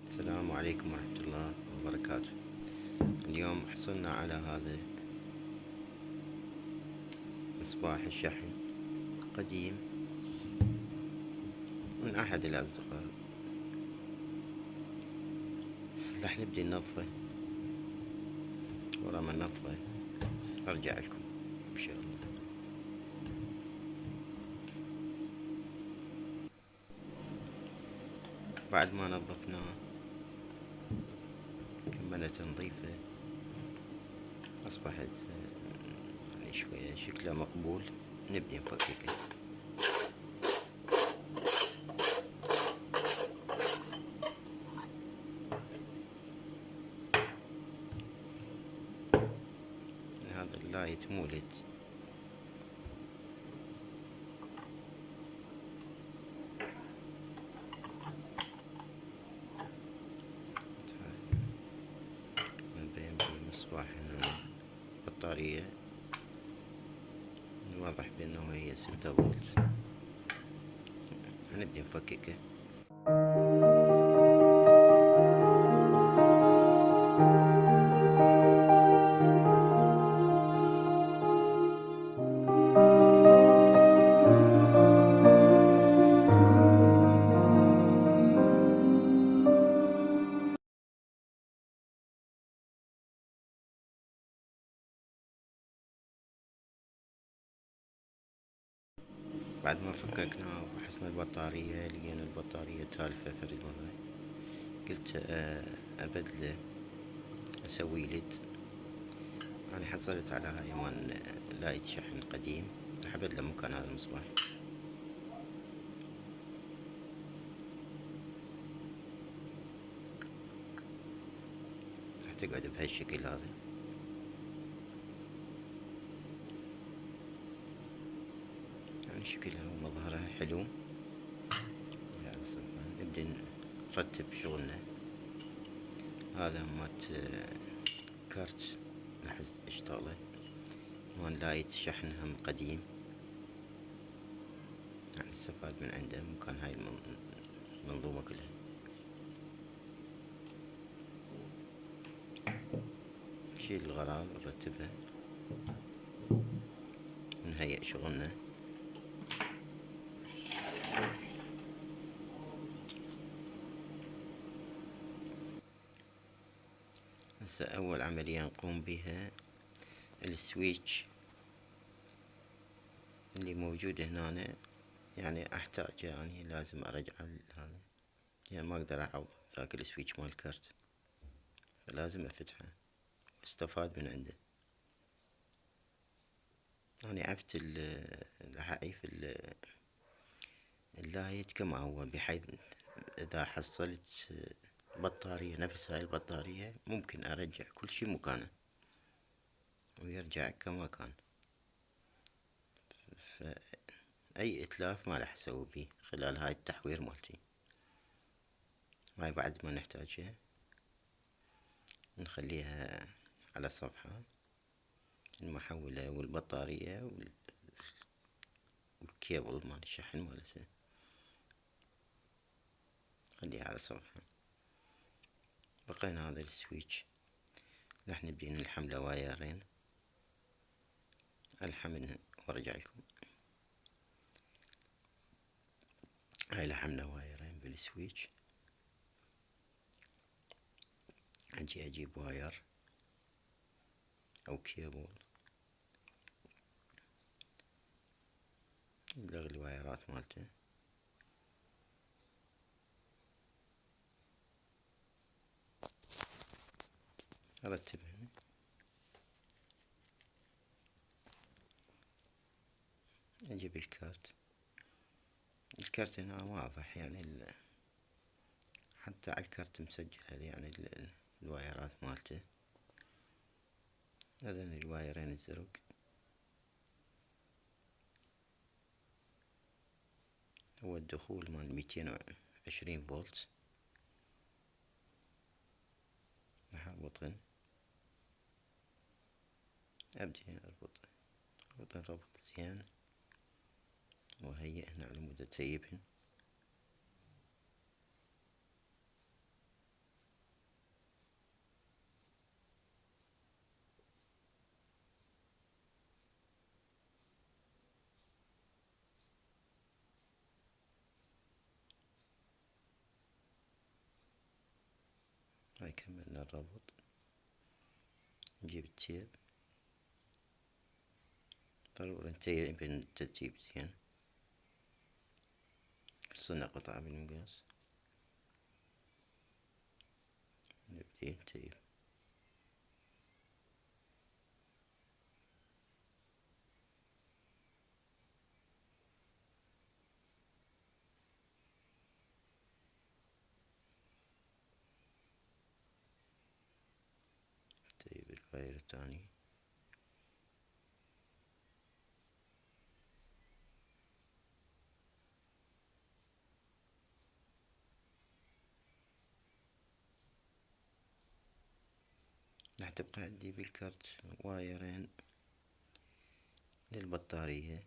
السلام عليكم ورحمة الله وبركاته. اليوم حصلنا على هذا مصباح الشحن قديم من أحد الأصدقاء. راح نبدي ننظفه، ورا ما ننظفه أرجع لكم إن شاء الله. بعد ما نظفناه كملنا تنظيفه، أصبحت يعني شوية شكله مقبول. نبدي نفككه. هذا اللايت مولد، من مصباح بطارية واضح بأنه هي 6 فولت. هنبدي نفككه. بعد ما فككناه وفحصنا البطارية، لقينا البطارية تالفة في المرة. قلت أبدله، أسوي ليد. أنا حصلت على هاي مال لايت شحن قديم، راح أبدله مكان هذا المصباح. راح تقعد بهالشكل هذا. يعني شكلها ومظهرها حلو. نبدأ نرتب شغلنا. هذا مات كارت لاحظت اشتغله، مال لايت شحن هم قديم، يعني استفاد من عنده مكان هاي المنظومة كلها. نشيل الغراض ونرتبها ونهيئ شغلنا. هسه أول عملية نقوم بها السويتش اللي موجود هنا. يعني أحتاجه، يعني لازم أرجع هذا، يعني ما أقدر أعوض ذاك السويتش مال الكارت، فلازم أفتحه واستفاد من عنده. أنا عفت الحقيف اللايت كما هو، بحيث إذا حصلت بطارية نفس هاي البطارية ممكن أرجع كل شي مكانه ويرجع كما كان. فأي إتلاف ما راح أسوي بيه خلال هاي التحوير مالتي. هاي بعد ما نحتاجها نخليها على الصفحة، المحولة والبطارية والكيبل مال الشحن مالتها خليها على الصفحة. بقينا هذا السويتش راح نبدي نلحم له وايرين. ألحمن وارجع لكم. هاي لحمنا وايرين بالسويتش. أجي أجيب واير أو كيبل، ألغي الوايرات مالته، أرتبهن. أجيب الكارت. الكارت هنا واضح، يعني حتى على الكارت مسجل يعني الوايرات مالته. هذين الوايرين الزرق. هو الدخول مال 220 فولت. راح أربطهن. أبدي أربطهن ربط زين، وهيئهن على مود أتيبهن. هاي كملنا الربط. نجيب التيب، ضروري نتيب الترتيب زين، خصنا قطعة بالمقاس. نبدي نتيب. نتيب الواير الثاني. راح تبقى عندي بالكرت وايرين للبطارية،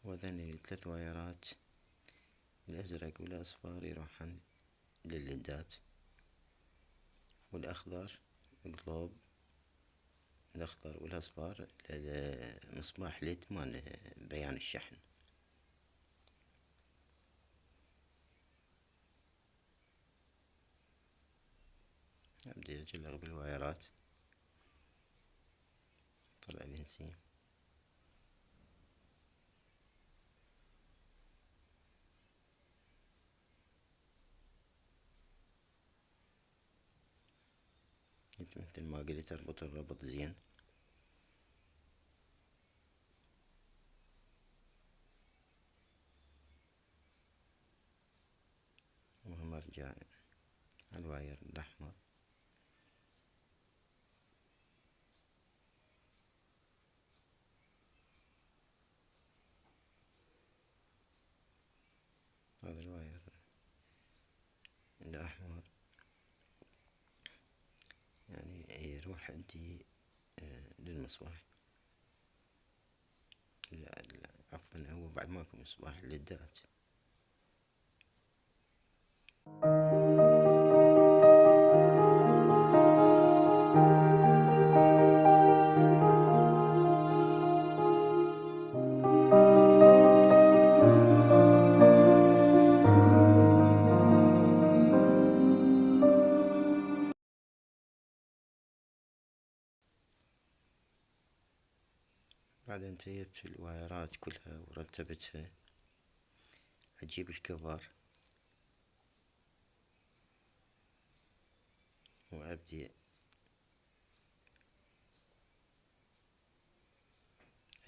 وهذين الثلاث وايرات الأزرق والأصفر يروحن للليدات، والأخضر جلوب، الأخضر والأصفر للمصباح ليد مال بيان الشحن. أبدي أجلغ بالوايرات، طلع الانسيم. مثل ما قلت اربط الربط زين، وهم ارجع على الواير الاحمر. هذا الواير الاحمر يعني يروح عندي للمصباح، لا عفوا هو بعد ماكو مصباح الليدات. بعدين تيبت الوايرات كلها ورتبتها، اجيب الكفر وابدي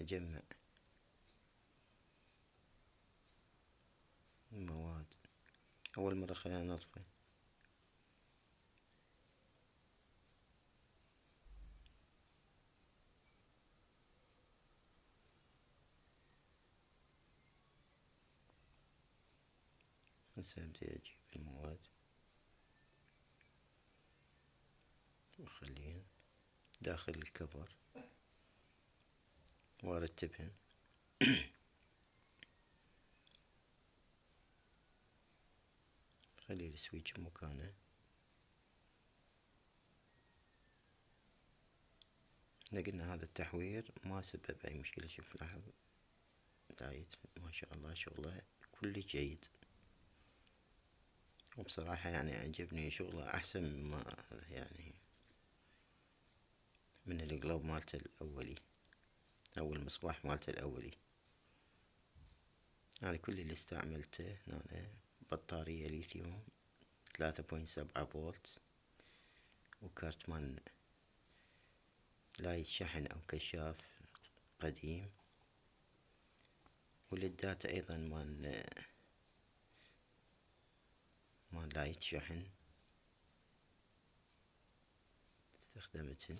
اجمع المواد. اول مرة خلينا نطفي، هسه ابدي اجيب المواد واخليهن داخل الكفر وارتبهن. خلي السويتش بمكانه. احنا قلنا هذا التحوير ما سبب اي مشكلة. شوف لاحظ لايت ما شاء الله شغله كل جيد، وبصراحة يعني عجبني شغله احسن ما يعني من القلوب مالته الاولي او المصباح مالته الاولي. يعني كل اللي استعملته هنا بطارية ليثيوم 3.7 فولت، وكارت من لايت شحن او كشاف قديم، وللداتا ايضا من لايت شحن استخدمتهن.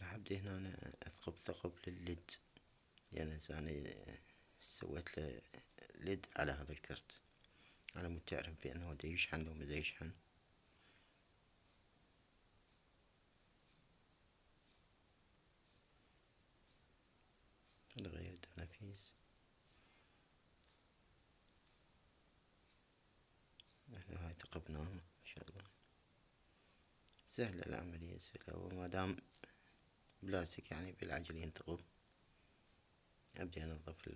حبدي هنا أنا أثقب ثقب للليد، يعني أنا سويت له ليد على هذا الكرت على مود تعرف بأنه دا يشحن لو مدا يشحن. نغير التنافيس. احنا هاي ثقبناها إن شاء الله. سهلة العملية سهلة، وما دام بلاستيك يعني بالعجل ينثقب. ابدي انظف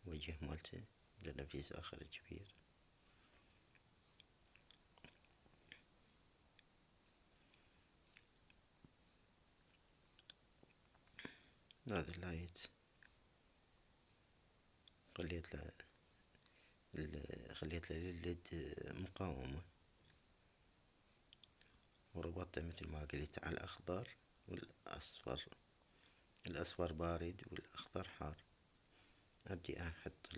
الوجه مالته بالنفيس اخر كبير. هذا اللايت خليت له للليد مقاومة، وربطته مثل ما قلت على الأخضر والأصفر. الأصفر بارد والأخضر حار. أبدي أحط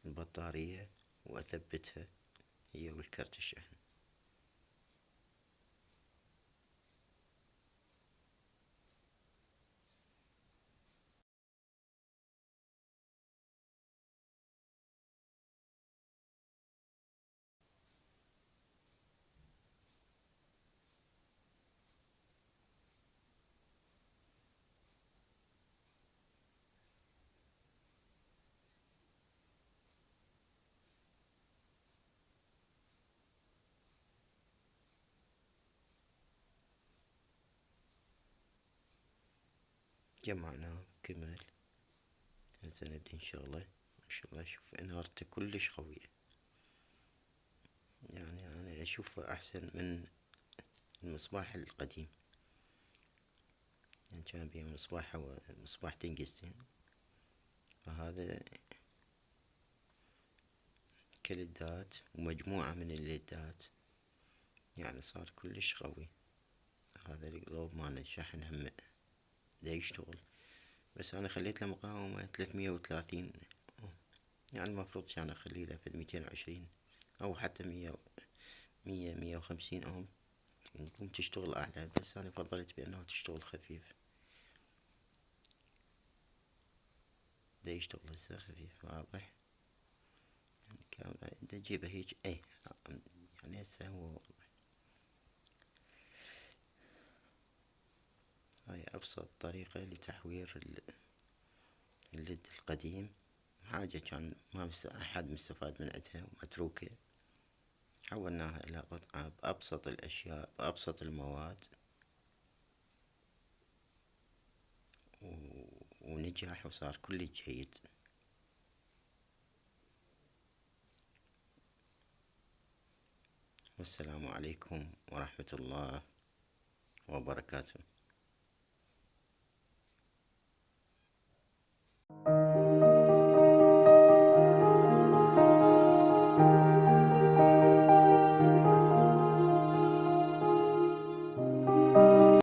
البطارية وأثبتها هي والكرت الشحن. جمعناه كمل. هسه نبدي نشغله. ان شاء الله اشوف انارته كلش قوية، يعني انا اشوفه احسن من المصباح القديم. يعني كان بيه مصباح تنجستن، فهذا كليدات ومجموعة من الليدات، يعني صار كلش قوي. هذا القلوب مال الشحن هم دا يشتغل، بس انا خليت له مقاومة 330. يعني المفروض كان اخلي له في 220 او حتى 150 اوم تقوم تشتغل اعلى، بس انا فضلت بانه تشتغل خفيف. دا يشتغل هسه خفيف واضح، يعني كاميرا دا تجيبه هيج يعني هسه هو واضح. هاي ابسط طريقة لتحوير الليد القديم، حاجة كان ما احد مستفاد من عدها ومتروكة، حولناها الى قطعة بابسط الاشياء بابسط المواد، ونجح وصار كل جيد. والسلام عليكم ورحمة الله وبركاته.